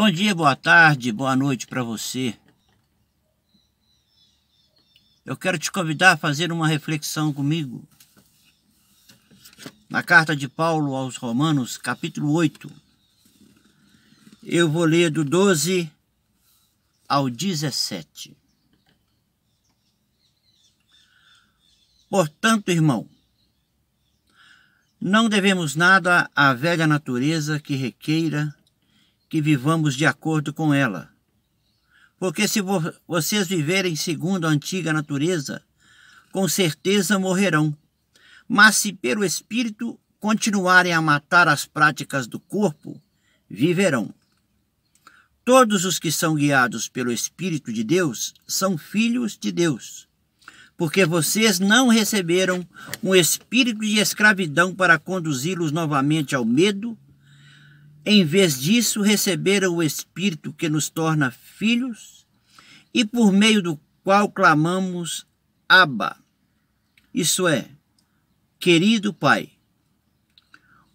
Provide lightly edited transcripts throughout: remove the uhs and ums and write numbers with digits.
Bom dia, boa tarde, boa noite para você. Eu quero te convidar a fazer uma reflexão comigo na carta de Paulo aos Romanos, capítulo 8. Eu vou ler do 12 ao 17. Portanto, irmão, não devemos nada à velha natureza que requeira que vivamos de acordo com ela. Porque se vocês viverem segundo a antiga natureza, com certeza morrerão. Mas se pelo Espírito continuarem a matar as práticas do corpo, viverão. Todos os que são guiados pelo Espírito de Deus são filhos de Deus. Porque vocês não receberam um espírito de escravidão para conduzi-los novamente ao medo. Em vez disso, receberam o Espírito que nos torna filhos e por meio do qual clamamos Abba, isso é, querido Pai.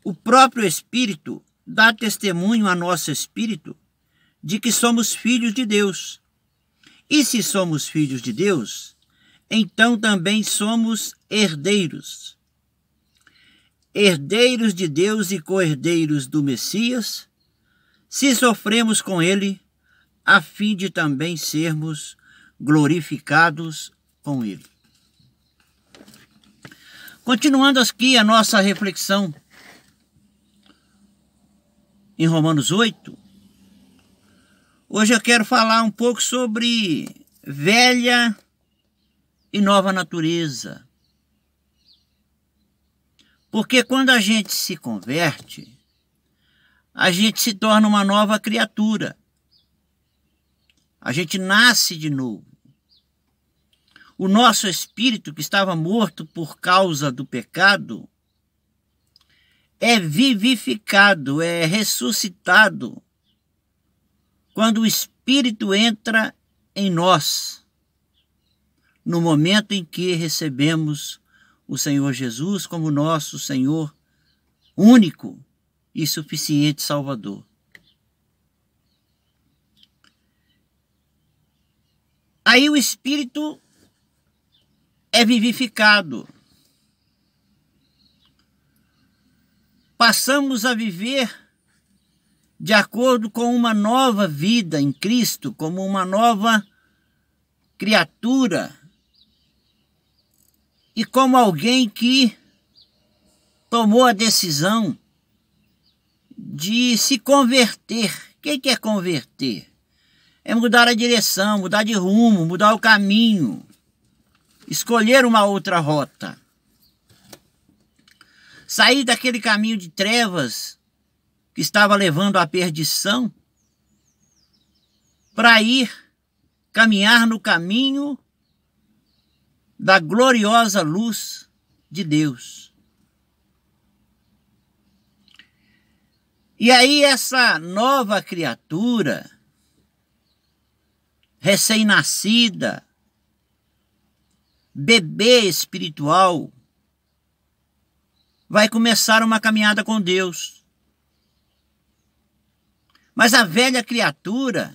O próprio Espírito dá testemunho a nosso espírito de que somos filhos de Deus. E se somos filhos de Deus, então também somos herdeiros. Herdeiros de Deus e co-herdeiros do Messias, se sofremos com ele, a fim de também sermos glorificados com ele. Continuando aqui a nossa reflexão em Romanos 8, hoje eu quero falar um pouco sobre velha e nova natureza. Porque quando a gente se converte, a gente se torna uma nova criatura. A gente nasce de novo. O nosso espírito, que estava morto por causa do pecado, é vivificado, é ressuscitado quando o Espírito entra em nós, no momento em que recebemos o Senhor Jesus como nosso Senhor único e suficiente Salvador. Aí o Espírito é vivificado. Passamos a viver de acordo com uma nova vida em Cristo, como uma nova criatura. E como alguém que tomou a decisão de se converter. O que é converter? É mudar a direção, mudar de rumo, mudar o caminho, escolher uma outra rota. Sair daquele caminho de trevas que estava levando à perdição para caminhar no caminho da gloriosa luz de Deus. E aí essa nova criatura, recém-nascida, bebê espiritual, vai começar uma caminhada com Deus. Mas a velha criatura,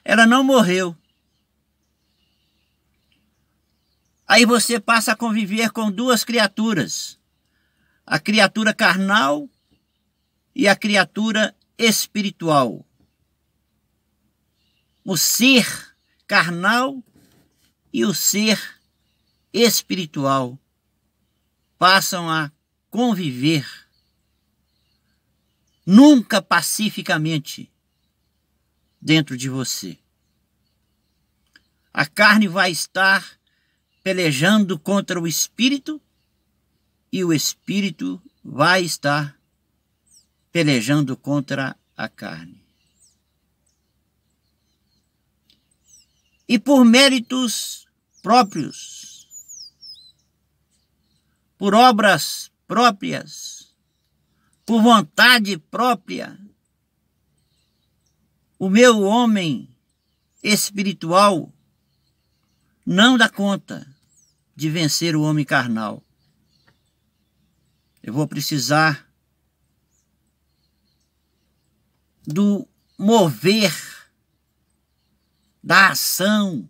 ela não morreu. Aí você passa a conviver com duas criaturas, a criatura carnal e a criatura espiritual. O ser carnal e o ser espiritual passam a conviver, nunca pacificamente, dentro de você. A carne vai estar pelejando contra o espírito e o espírito vai estar pelejando contra a carne. E por méritos próprios, por obras próprias, por vontade própria, o meu homem espiritual não dá conta de vencer o homem carnal. Eu vou precisar do mover, da ação,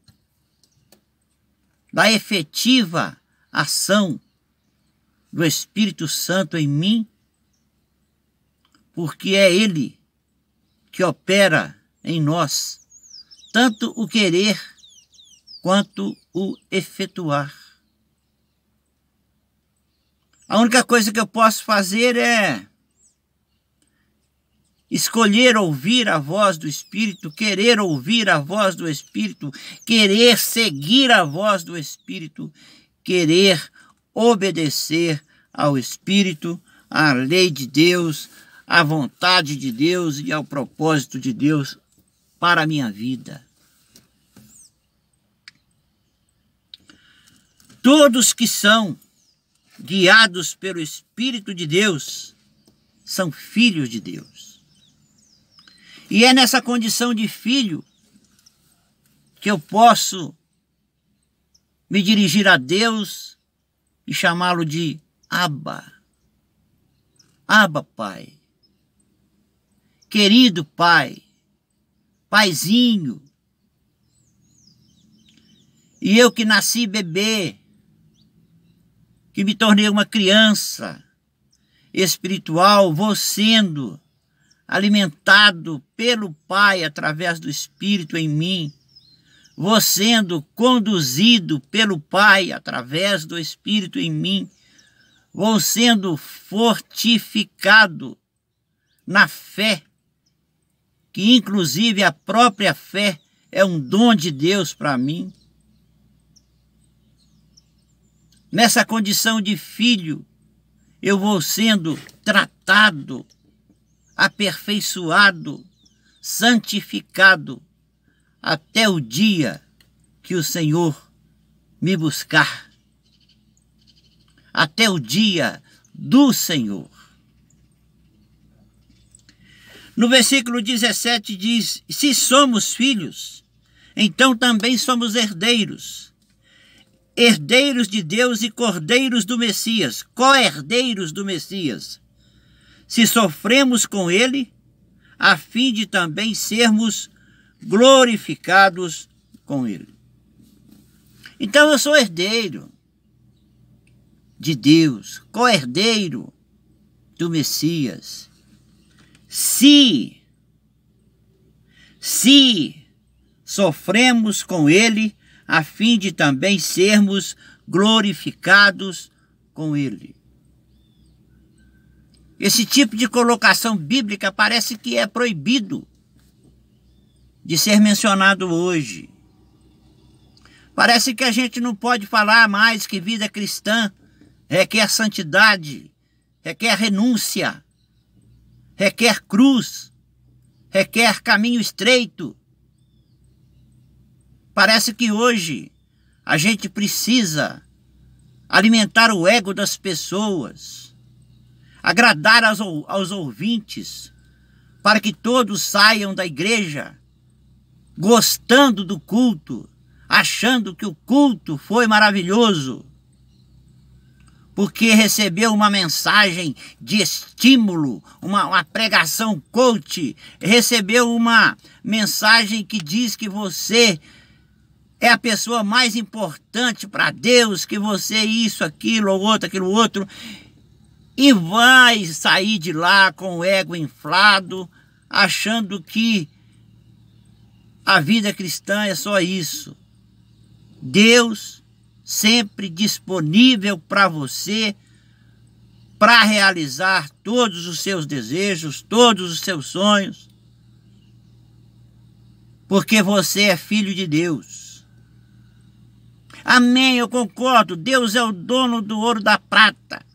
da efetiva ação do Espírito Santo em mim, porque é Ele que opera em nós, tanto o querer quanto o efetuar. A única coisa que eu posso fazer é escolher ouvir a voz do Espírito, querer ouvir a voz do Espírito, querer seguir a voz do Espírito, querer obedecer ao Espírito, à lei de Deus, à vontade de Deus e ao propósito de Deus para a minha vida. Todos que são guiados pelo Espírito de Deus são filhos de Deus. E é nessa condição de filho que eu posso me dirigir a Deus e chamá-lo de Abba. Abba, Pai. Querido Pai. Paizinho. E eu que nasci bebê, que me tornei uma criança espiritual, vou sendo alimentado pelo Pai através do Espírito em mim, vou sendo conduzido pelo Pai através do Espírito em mim, vou sendo fortificado na fé, que inclusive a própria fé é um dom de Deus para mim. Nessa condição de filho, eu vou sendo tratado, aperfeiçoado, santificado, até o dia que o Senhor me buscar. Até o dia do Senhor. No versículo 17 diz: se somos filhos, então também somos herdeiros. Herdeiros de Deus e cordeiros do Messias, co-herdeiros do Messias, se sofremos com ele, a fim de também sermos glorificados com ele. Então eu sou herdeiro de Deus, co-herdeiro do Messias. Se sofremos com ele, a fim de também sermos glorificados com ele. Esse tipo de colocação bíblica parece que é proibido de ser mencionado hoje. Parece que a gente não pode falar mais que vida cristã requer santidade, requer renúncia, requer cruz, requer caminho estreito. Parece que hoje a gente precisa alimentar o ego das pessoas, agradar aos ouvintes, para que todos saiam da igreja gostando do culto, achando que o culto foi maravilhoso, porque recebeu uma mensagem de estímulo, uma pregação coach, recebeu uma mensagem que diz que você é a pessoa mais importante para Deus, que você é isso, aquilo outro, e vai sair de lá com o ego inflado, achando que a vida cristã é só isso. Deus sempre disponível para você, para realizar todos os seus desejos, todos os seus sonhos, porque você é filho de Deus. Amém, eu concordo. Deus é o dono do ouro e da prata.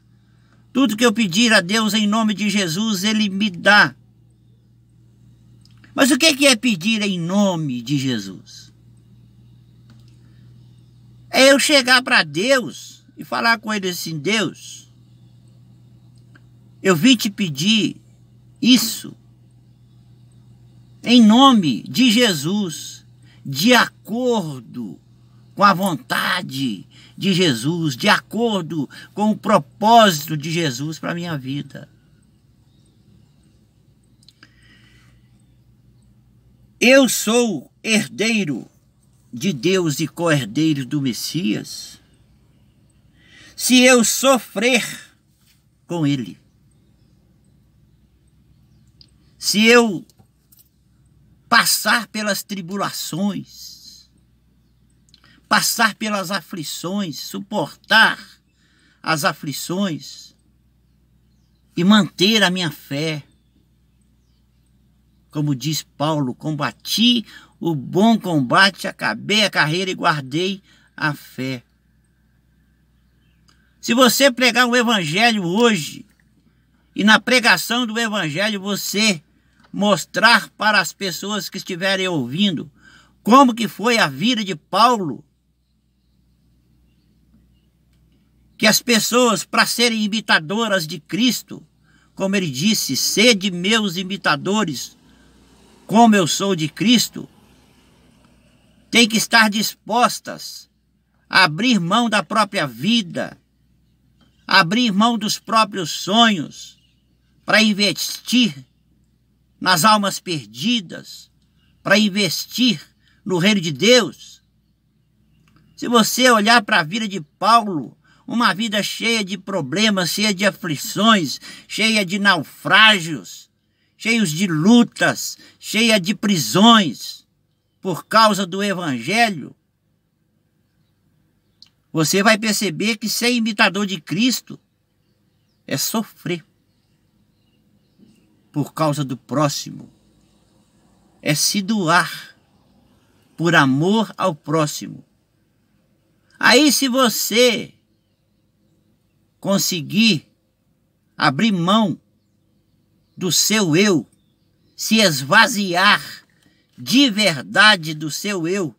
Tudo que eu pedir a Deus em nome de Jesus, Ele me dá. Mas o que é pedir em nome de Jesus? É eu chegar para Deus e falar com Ele assim: Deus, eu vim te pedir isso em nome de Jesus, de acordo com a vontade de Jesus, de acordo com o propósito de Jesus para a minha vida. eu sou herdeiro de Deus e co-herdeiro do Messias, se eu sofrer com ele, se eu passar pelas tribulações, passar pelas aflições, suportar as aflições e manter a minha fé. Como diz Paulo, combati o bom combate, acabei a carreira e guardei a fé. Se você pregar o evangelho hoje e na pregação do evangelho você mostrar para as pessoas que estiverem ouvindo como que foi a vida de Paulo, que as pessoas, para serem imitadoras de Cristo, como ele disse, sede meus imitadores, como eu sou de Cristo, tem que estar dispostas a abrir mão da própria vida, abrir mão dos próprios sonhos, para investir nas almas perdidas, para investir no reino de Deus. Se você olhar para a vida de Paulo, uma vida cheia de problemas, cheia de aflições, cheia de naufrágios, cheios de lutas, cheia de prisões, por causa do evangelho, você vai perceber que ser imitador de Cristo é sofrer por causa do próximo, é se doar por amor ao próximo. Aí, se você conseguir abrir mão do seu eu, se esvaziar de verdade do seu eu,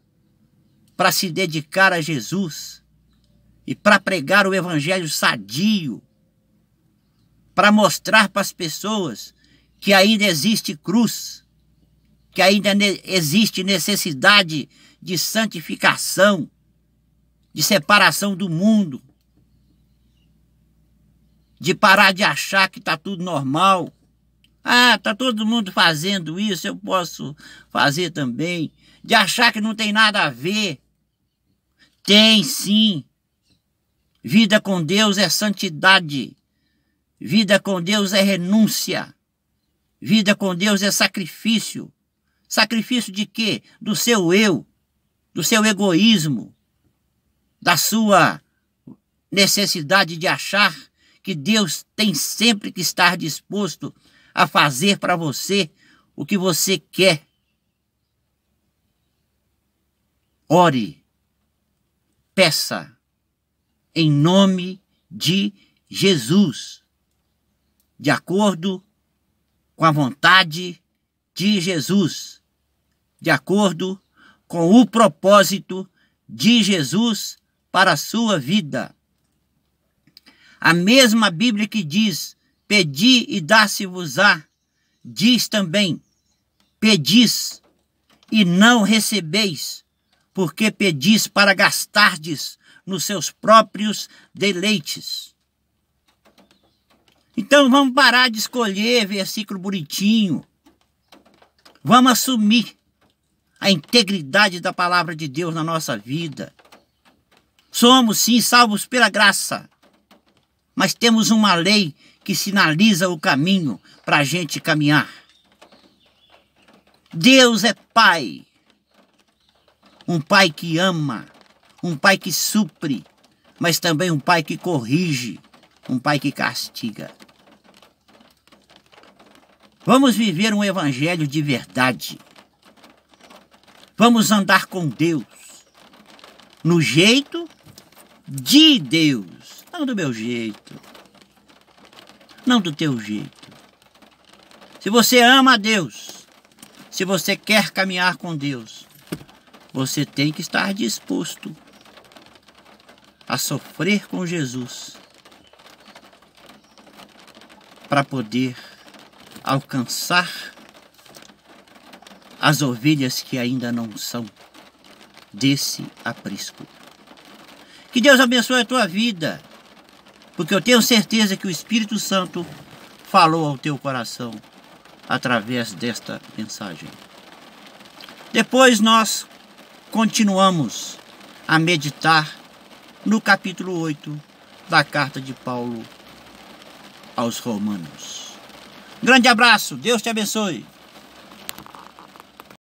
para se dedicar a Jesus e para pregar o evangelho sadio, para mostrar para as pessoas que ainda existe cruz, que ainda existe necessidade de santificação, de separação do mundo, de parar de achar que está tudo normal. Ah, está todo mundo fazendo isso, eu posso fazer também. De achar que não tem nada a ver. Tem sim. Vida com Deus é santidade. Vida com Deus é renúncia. Vida com Deus é sacrifício. Sacrifício de quê? Do seu eu, do seu egoísmo, da sua necessidade de achar que Deus tem sempre que estar disposto a fazer para você o que você quer. Ore, peça, em nome de Jesus, de acordo com a vontade de Jesus, de acordo com o propósito de Jesus para a sua vida. A mesma Bíblia que diz, pedi e dá-se-vos-á, diz também, pedis e não recebeis, porque pedis para gastardes nos seus próprios deleites. Então vamos parar de escolher versículo bonitinho. Vamos assumir a integridade da palavra de Deus na nossa vida. Somos sim salvos pela graça, mas temos uma lei que sinaliza o caminho para a gente caminhar. Deus é Pai. Um Pai que ama, um Pai que supre, mas também um Pai que corrige, um Pai que castiga. Vamos viver um evangelho de verdade. Vamos andar com Deus, no jeito de Deus, não do meu jeito, não do teu jeito. Se você ama a Deus, se você quer caminhar com Deus, você tem que estar disposto a sofrer com Jesus para poder alcançar as ovelhas que ainda não são desse aprisco. Que Deus abençoe a tua vida, porque eu tenho certeza que o Espírito Santo falou ao teu coração através desta mensagem. Depois nós continuamos a meditar no capítulo 8 da carta de Paulo aos Romanos. Grande abraço, Deus te abençoe.